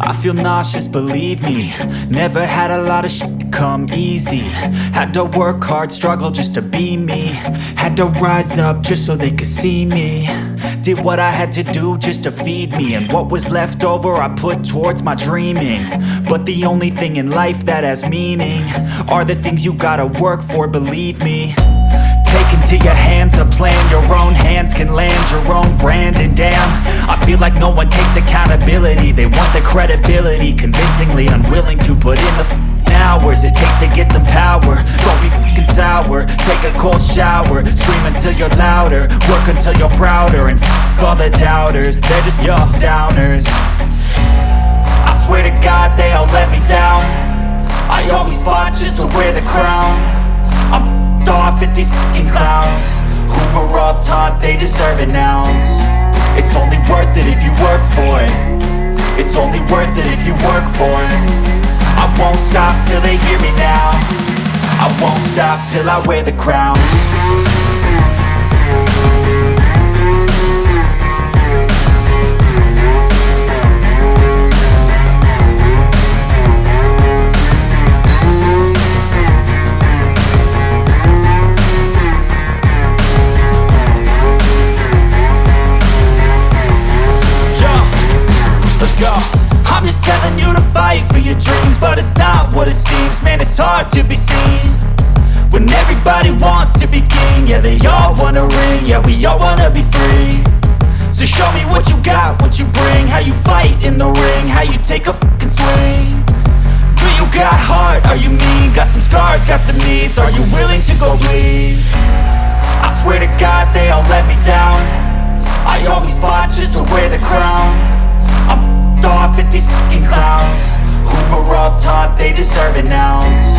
I feel nauseous, believe me. Never had a lot of shit come easy. Had to work hard, struggle just to be me. Had to rise up just so they could see me. Did what I had to do just to feed me, and what was left over I put towards my dreaming. But the only thing in life that has meaning are the things you gotta work for, believe me. Take into your hands a plan, your own hands can land your own brand. And damn, I feel like no one takes accountability. They want the credibility, convincingly unwilling to put in the hours it takes to get some power. Don't be f***ing sour, take a cold shower. Scream until you're louder, work until you're prouder. And f*** all the doubters, they're just your downers. I swear to God they all let me down. I always fought just to wear the crown. I'm off at these fucking clowns who were all taught they deserve an ounce. It's only worth it if you work for it. It's only worth it if you work for it. I won't stop till they hear me now. I won't stop till I wear the crown. I'm just telling you to fight for your dreams, but it's not what it seems. Man, it's hard to be seen when everybody wants to be king. Yeah, they all wanna ring, yeah, we all wanna be free. So show me what you got, what you bring, how you fight in the ring, how you take a fucking swing. Do you got heart, are you mean? Got some scars, got some needs, are you willing to go bleed? I swear to God they all let me down. I always fought just to wear the crown. I'm off at these fucking clowns who were all taught they deserve an ounce.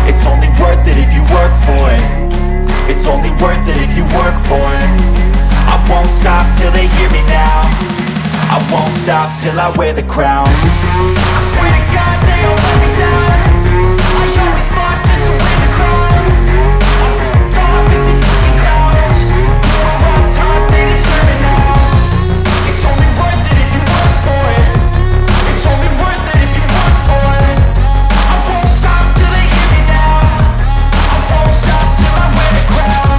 It's only worth it if you work for it. It's only worth it if you work for it. I won't stop till they hear me now. I won't stop till I wear the crown. I swear to God they all let me down. I always fought just to wear the crown. I'm off at these fucking clowns who were all taught they deserve an ounce. It's only worth it if you work for it. It's only worth it if you work for it. I won't stop till they hear me now. I won't stop till I wear the crown.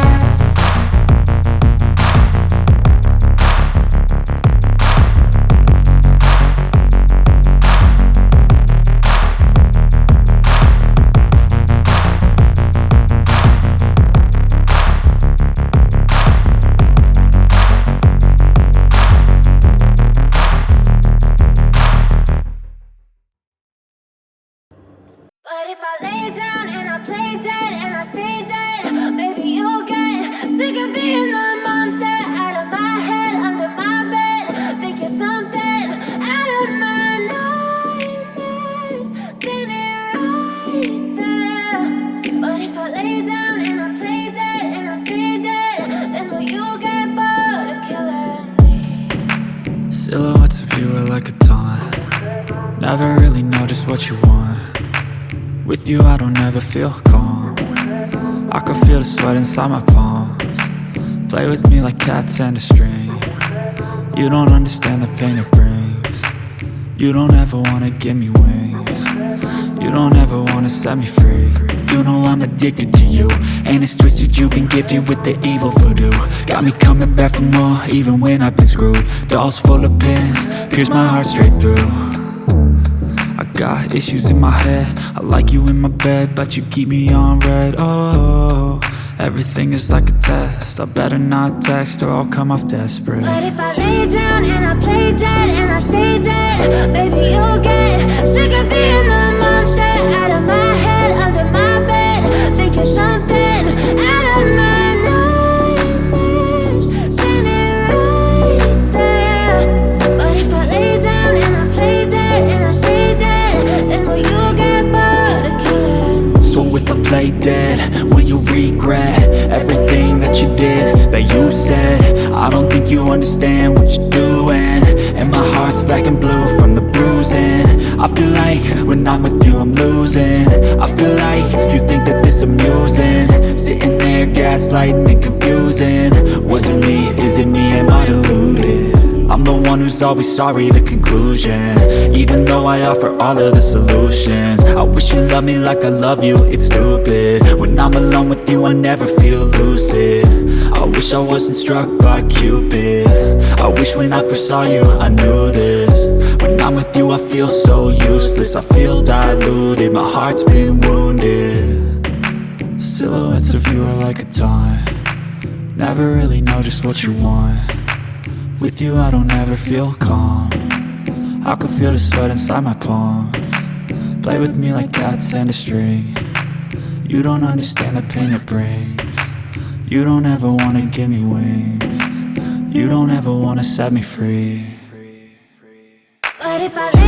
But if I lay down and I play dead and I stay dead, maybe you'll get sick of being the monster out of my head, under my bed. Think you're something out of my nightmares, standing right there. But if I lay down and I play dead and I stay dead, then will you get bored of killing me? Silhouettes of you are like a taunt. Never really know just what you want. With you I don't ever feel calm. I can feel the sweat inside my palms. Play with me like cats and a string. You don't understand the pain it brings. You don't ever wanna give me wings. You don't ever wanna set me free. You know I'm addicted to you, and it's twisted, you've been gifted with the evil voodoo. Got me coming back for more, even when I've been screwed. Dolls full of pins, pierce my heart straight through. I got issues in my head, I like you in my bed, but you keep me on red. Oh, everything is like a test. I better not text or I'll come off desperate. But if I lay down and I play dead and I stay dead, baby you'll get sick of being the monster out of my head, under my bed. Think you're something out of my nightmares, standing right there. But if I lay down and I play dead and I stay dead, then will you get bored of killing me? So if I play dead, will you regret everything that you did, that you said? I don't think you understand what you're doing, and my heart's black and blue from the bruising. I feel like when I'm with you I'm losing. I feel like you think that this amusing, sitting there gaslighting and confusing. Was it me? Is it me? Am I deluded? I'm the one who's always sorry, the conclusion. Even though I offer all of the solutions, I wish you loved me like I love you, it's stupid. When I'm alone with you, I never feel lucid. I wish I wasn't struck by Cupid. I wish when I first saw you, I knew this. When I'm with you, I feel so useless. I feel diluted, my heart's been wounded. Silhouettes of you are like a taunt. Never really know just what you want. With you I don't ever feel calm. I can feel the sweat inside my palms. Play with me like cats and a string. You don't understand the pain it brings. You don't ever wanna give me wings. You don't ever wanna set me free. But if I